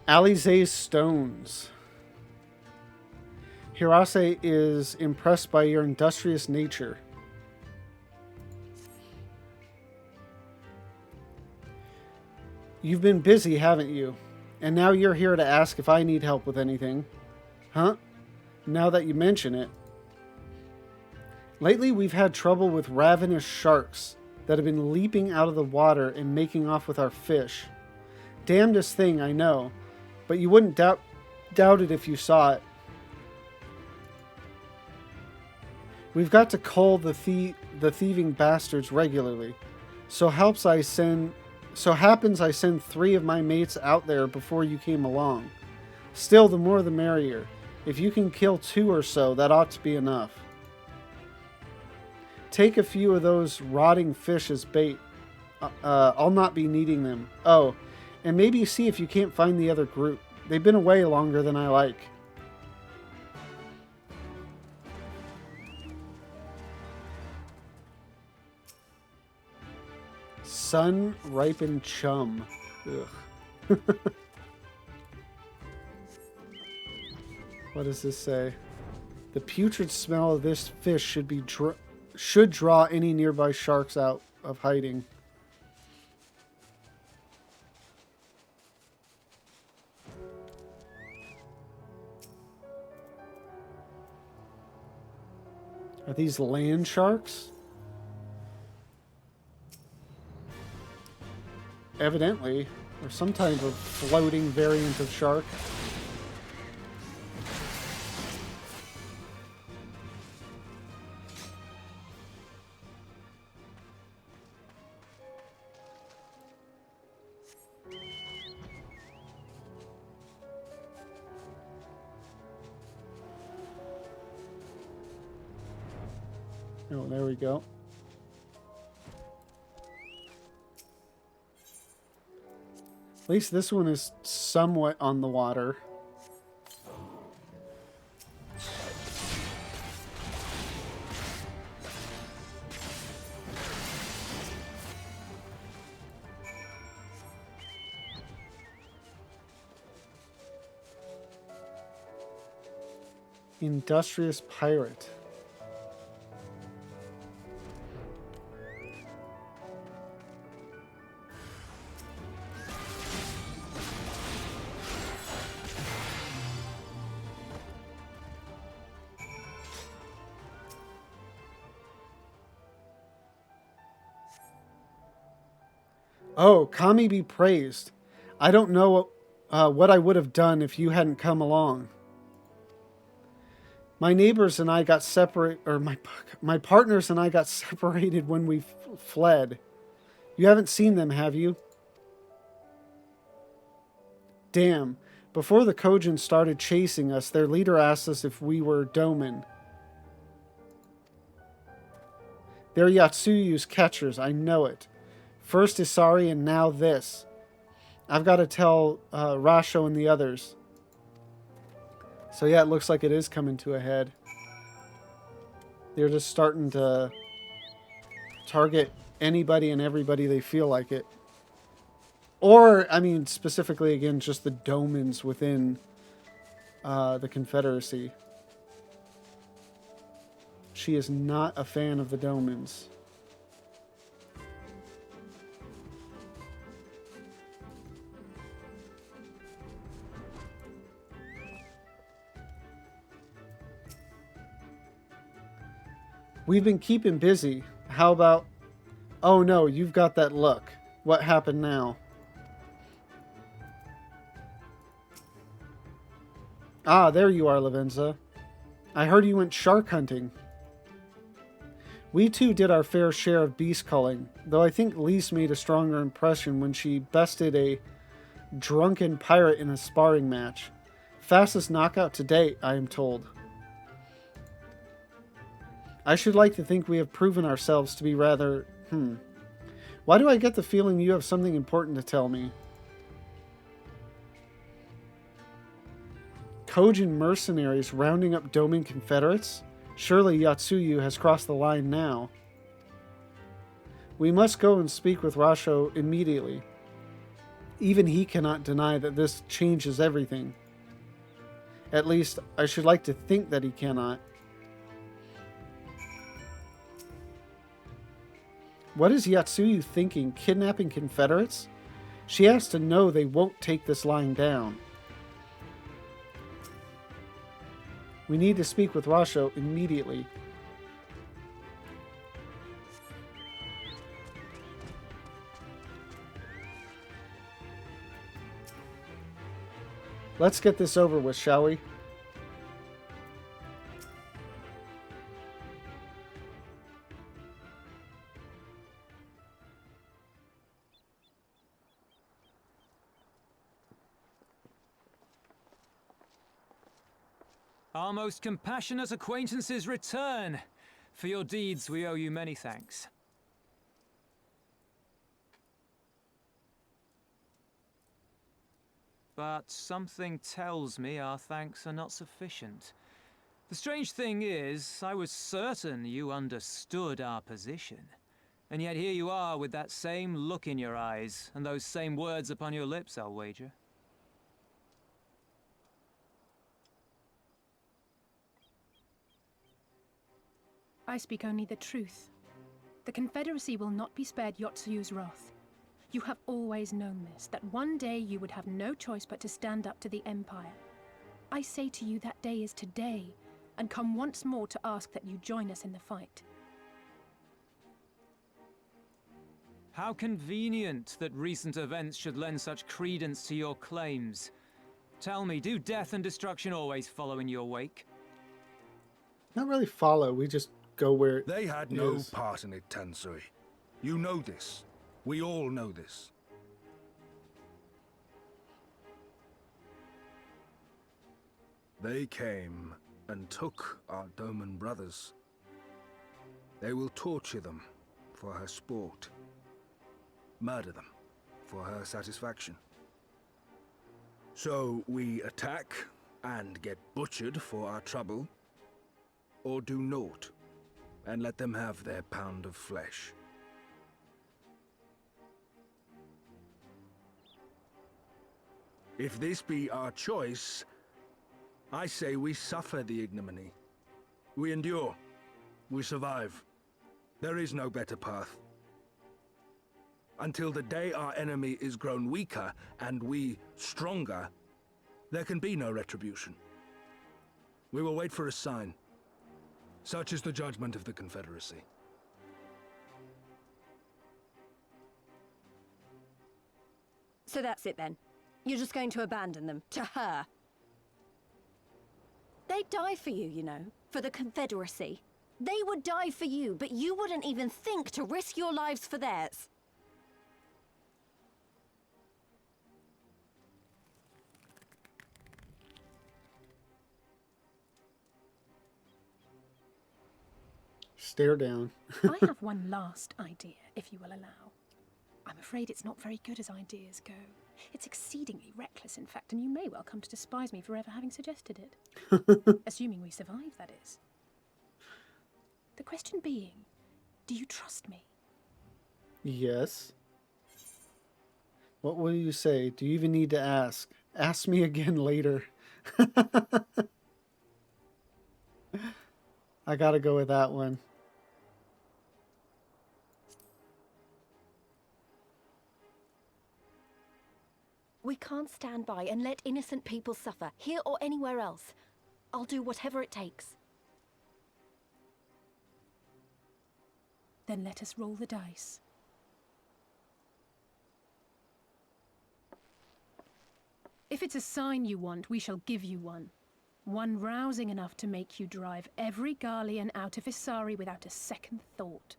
Alize's stones. Hirase is impressed by your industrious nature. You've been busy, haven't you? And now you're here to ask if I need help with anything. Huh? Now that you mention it. Lately, we've had trouble with ravenous sharks that have been leaping out of the water and making off with our fish. Damnedest thing, I know, but you wouldn't doubt it if you saw it. We've got to cull the thieving bastards regularly. So happens I send 3 of my mates out there before you came along. Still, the more the merrier. If you can kill 2 or so, that ought to be enough. Take a few of those rotting fish as bait. I'll not be needing them. Oh, and maybe see if you can't find the other group. They've been away longer than I like. Sun-ripened chum. Ugh. What does this say? The putrid smell of this fish should draw any nearby sharks out of hiding. Are these land sharks? Evidently, or some type of floating variant of shark. Oh, there we go. At least this one is somewhat on the water. Industrious pirate. Oh, Kami be praised. I don't know what I would have done if you hadn't come along. My neighbors and I got my partners and I got separated when we fled. You haven't seen them, have you? Damn. Before the Kojin started chasing us, their leader asked us if we were Domin. They're Yatsuyu's catchers, I know it. First Isari and now this. I've got to tell Rasho and the others. So yeah, it looks like it is coming to a head. They're just starting to target anybody and everybody they feel like it. Or, I mean, specifically, again, just the domins within the Confederacy. She is not a fan of the domins. We've been keeping busy. How about... Oh no, you've got that look. What happened now? Ah, there you are, Lavenza. I heard you went shark hunting. We too did our fair share of beast culling, though I think Lise made a stronger impression when she bested a drunken pirate in a sparring match. Fastest knockout to date, I am told. I should like to think we have proven ourselves to be rather... Why do I get the feeling you have something important to tell me? Kojin mercenaries rounding up Domin Confederates? Surely Yatsuyu has crossed the line now. We must go and speak with Rasho immediately. Even he cannot deny that this changes everything. At least, I should like to think that he cannot. What is Yatsuyu thinking? Kidnapping Confederates? She has to know they won't take this lying down. We need to speak with Rasho immediately. Let's get this over with, shall we? Our most compassionate acquaintances return. For your deeds, we owe you many thanks. But something tells me our thanks are not sufficient. The strange thing is, I was certain you understood our position. And yet here you are with that same look in your eyes, and those same words upon your lips, I'll wager. I speak only the truth. The Confederacy will not be spared Yotsuyu's wrath. You have always known this, that one day you would have no choice but to stand up to the Empire. I say to you that day is today, and come once more to ask that you join us in the fight. How convenient that recent events should lend such credence to your claims. Tell me, do death and destruction always follow in your wake? Not really follow, we just go where They had no part in it, Tansui. You know this. We all know this. They came and took our Doman brothers. They will torture them for her sport. Murder them for her satisfaction. So we attack and get butchered for our trouble, or do naught and let them have their pound of flesh. If this be our choice, I say we suffer the ignominy. We endure. We survive. There is no better path. Until the day our enemy is grown weaker and we stronger, there can be no retribution. We will wait for a sign. Such is the judgment of the Confederacy. So that's it then. You're just going to abandon them to her. They'd die for you, you know, for the Confederacy. They would die for you, but you wouldn't even think to risk your lives for theirs. stare down. I have one last idea, if you will allow. I'm afraid it's not very good as ideas go. It's exceedingly reckless, in fact, and you may well come to despise me for ever having suggested it. Assuming we survive, that is. The question being, do you trust me? Yes. What will you say? Do you even need to ask? Ask me again later. I gotta go with that one. We can't stand by and let innocent people suffer, here or anywhere else. I'll do whatever it takes. Then let us roll the dice. If it's a sign you want, we shall give you one. One rousing enough to make you drive every Garlean out of Isari without a second thought.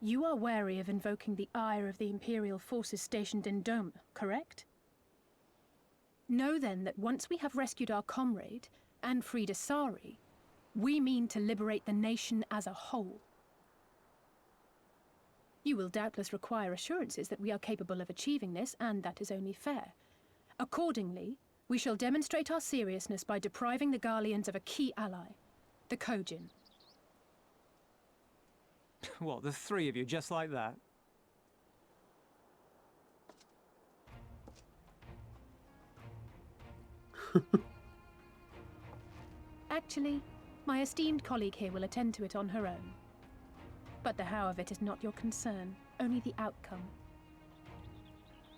You are wary of invoking the ire of the Imperial forces stationed in Dome, correct? Know then that once we have rescued our comrade and freed Isari, we mean to liberate the nation as a whole. You will doubtless require assurances that we are capable of achieving this, and that is only fair. Accordingly, we shall demonstrate our seriousness by depriving the Garleans of a key ally, the Kojin. What, the three of you, just like that? Actually, my esteemed colleague here will attend to it on her own. But the how of it is not your concern, only the outcome.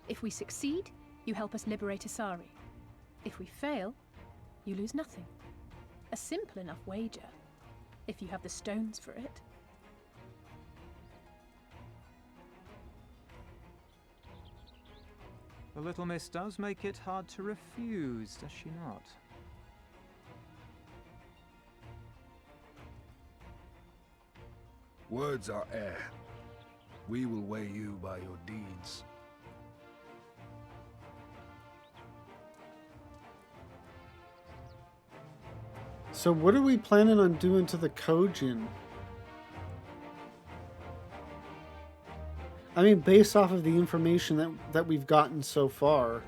If we succeed, you help us liberate Asari. If we fail, you lose nothing. A simple enough wager, if you have the stones for it. The little miss does make it hard to refuse, does she not? Words are air. We will weigh you by your deeds. So what are we planning on doing to the Kojin? I mean, based off of the information that we've gotten so far.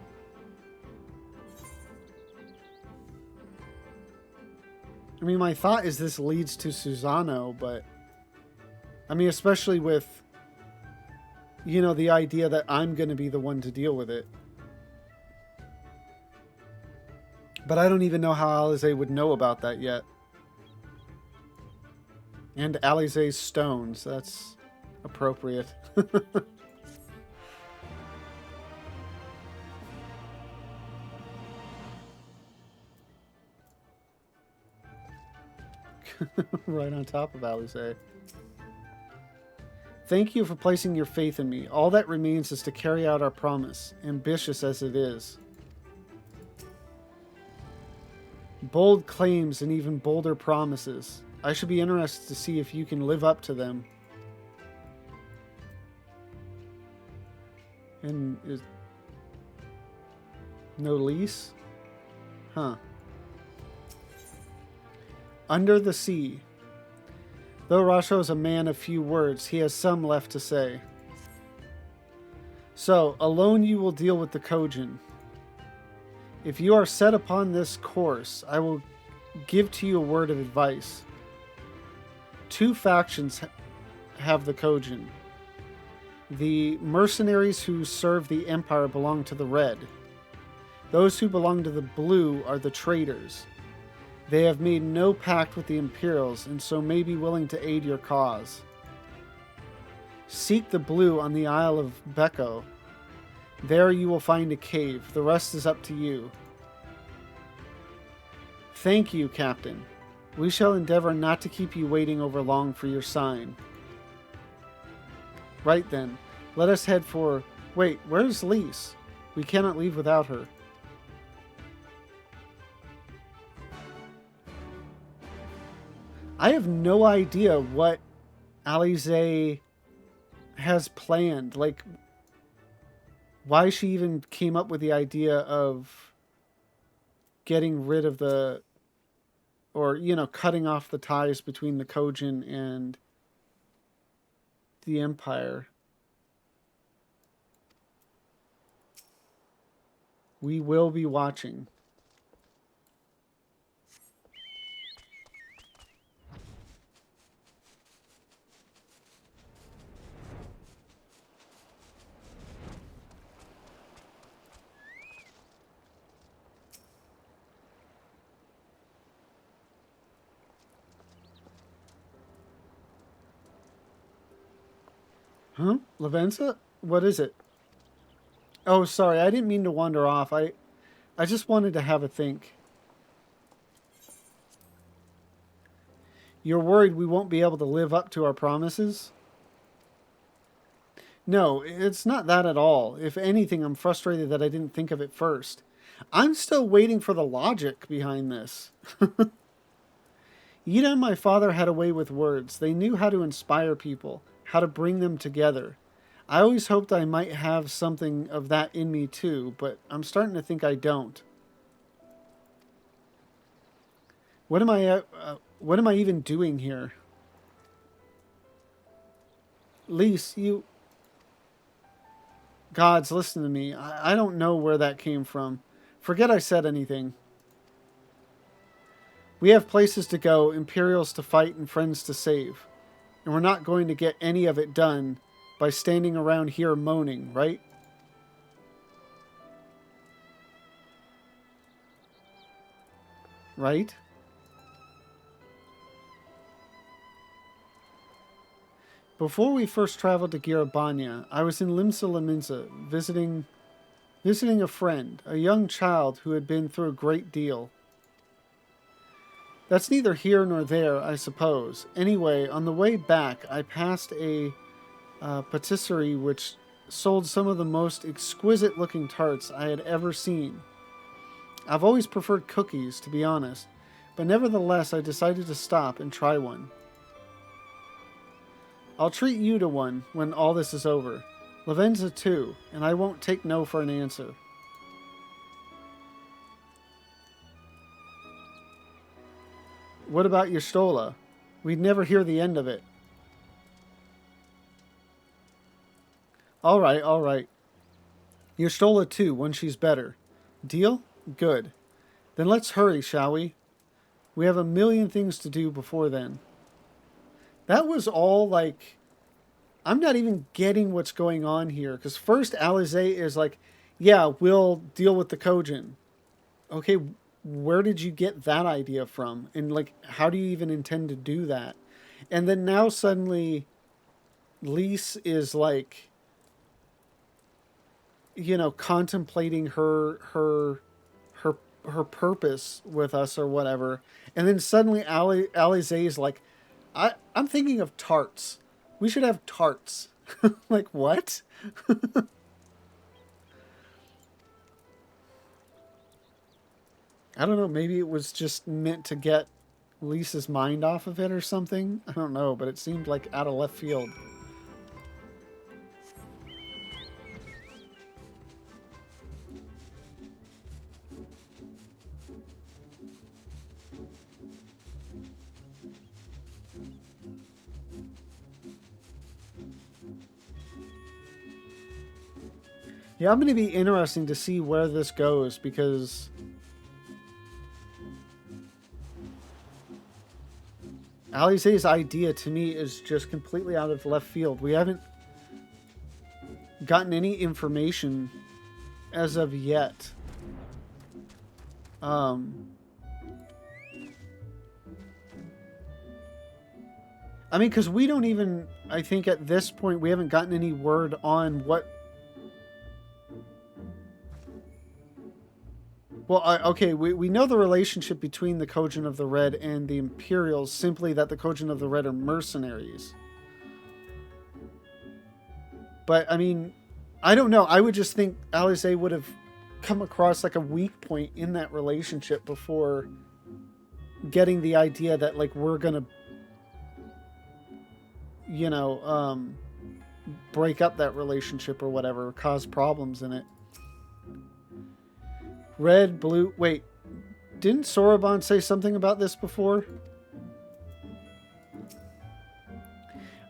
I mean, my thought is this leads to Susano, but... I mean, especially with, you know, the idea that I'm going to be the one to deal with it. But I don't even know how Alize would know about that yet. And Alize's stones, that's appropriate. Right on top of Alize. Thank you for placing your faith in me. All that remains is to carry out our promise, ambitious as it is. Bold claims and even bolder promises. I should be interested to see if you can live up to them. And is... no lease? Huh. Under the sea. Though Rasho is a man of few words, he has some left to say. So, alone you will deal with the Kojin. If you are set upon this course, I will give to you a word of advice. Two factions have the Kojin. The mercenaries who serve the Empire belong to the Red. Those who belong to the Blue are the traitors. They have made no pact with the Imperials, and so may be willing to aid your cause. Seek the Blue on the Isle of Beko. There you will find a cave. The rest is up to you. Thank you, Captain. We shall endeavor not to keep you waiting over long for your sign. Right then, let us head for... Wait, where's Lise? We cannot leave without her. I have no idea what Alize has planned. Like, why she even came up with the idea of getting rid of the... or, you know, cutting off the ties between the Kojin and the Empire. We will be watching. Huh? Lavenza? What is it? Oh, sorry. I didn't mean to wander off. I just wanted to have a think. You're worried we won't be able to live up to our promises? No, it's not that at all. If anything, I'm frustrated that I didn't think of it first. I'm still waiting for the logic behind this. Ida and my father had a way with words. They knew how to inspire people, how to bring them together. I always hoped I might have something of that in me too, but I'm starting to think I don't. What am I even doing here? Lise, you... Gods, listen to me. I don't know where that came from. Forget I said anything. We have places to go, Imperials to fight, and friends to save. And we're not going to get any of it done by standing around here moaning, right? right? Before we first traveled to Girabanya, I was in Limsa Laminsa visiting a friend, a young child who had been through a great deal. That's neither here nor there, I suppose. Anyway, on the way back, I passed a patisserie which sold some of the most exquisite-looking tarts I had ever seen. I've always preferred cookies, to be honest, but nevertheless I decided to stop and try one. I'll treat you to one when all this is over. Lavenza too, and I won't take no for an answer. What about your Stola? We'd never hear the end of it. All right. Your Stola too, when she's better. Deal? Good. Then let's hurry, shall we? We have a million things to do before then. That was all like... I'm not even getting what's going on here. Because first Alizé is like, yeah, we'll deal with the Kojin. Okay, where did you get that idea from? And like, how do you even intend to do that? And then now suddenly Lise is like, you know, contemplating her purpose with us or whatever. And then suddenly Alizé is like, I'm thinking of tarts. We should have tarts. Like, what? I don't know. Maybe it was just meant to get Lisa's mind off of it or something. I don't know, but it seemed like out of left field. Yeah, I'm going to be interesting to see where this goes because Alizé's idea to me is just completely out of left field. We haven't gotten any information as of yet. I mean, because we don't even, I think at this point, we haven't gotten any word on what... Well, okay, we know the relationship between the Kojin of the Red and the Imperials, simply that the Kojin of the Red are mercenaries. But, I mean, I don't know. I would just think Alizé would have come across like a weak point in that relationship before getting the idea that, like, we're gonna, you know, break up that relationship or whatever, cause problems in it. Red, blue... Wait, didn't Soroban say something about this before?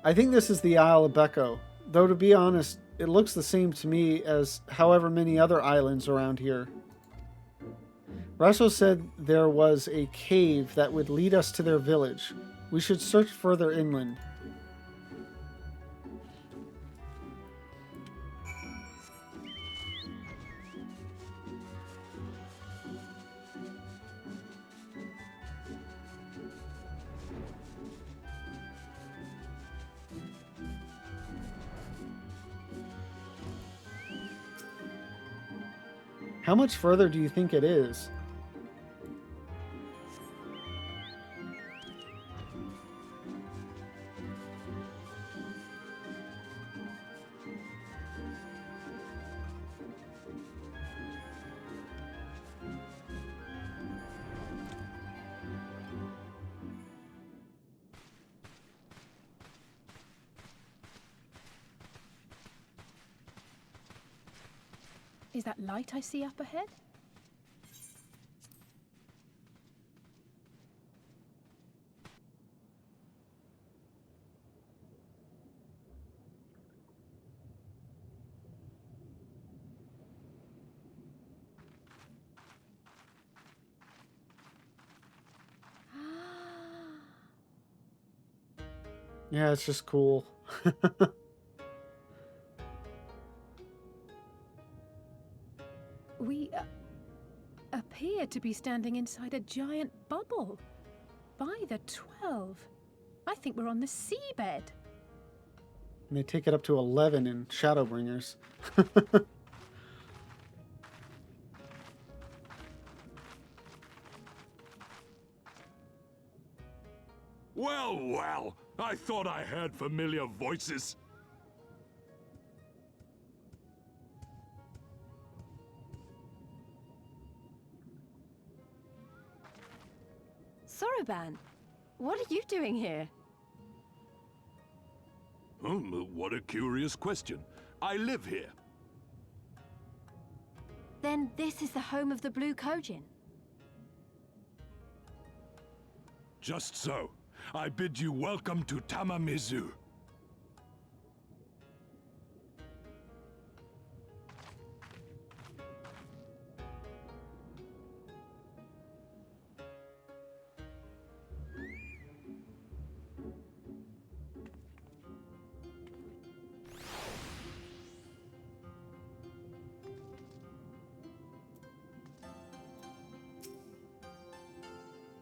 I think this is the Isle of Becco. Though, to be honest, it looks the same to me as however many other islands around here. Rasso said there was a cave that would lead us to their village. We should search further inland. How much further do you think it is? Is that light I see up ahead? Yeah, it's just cool. appear to be standing inside a giant bubble. By the 12, I think we're on the seabed. And they take it up to 11 in Shadowbringers. Well, well, I thought I heard familiar voices. Soroban, what are you doing here? What a curious question. I live here. Then this is the home of the Blue Kojin. Just so. I bid you welcome to Tamamizu.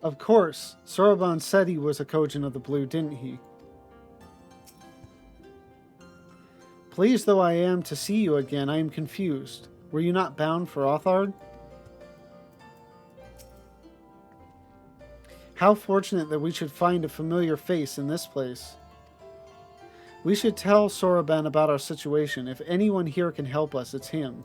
Of course, Soroban said he was a Kojin of the Blue, didn't he? Pleased though I am to see you again, I am confused. Were you not bound for Othard? How fortunate that we should find a familiar face in this place. We should tell Soroban about our situation. If anyone here can help us, it's him.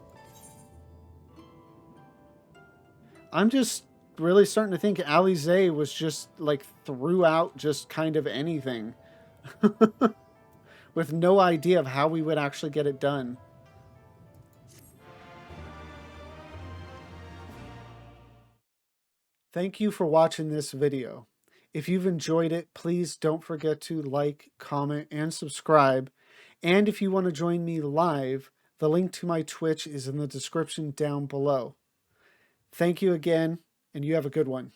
I'm just really starting to think Alize was just like threw out just kind of anything with no idea of how we would actually get it done. Thank you for watching this video. If you've enjoyed it, please don't forget to like, comment, and subscribe. And if you want to join me live, the link to my Twitch is in the description down below. Thank you again, and you have a good one.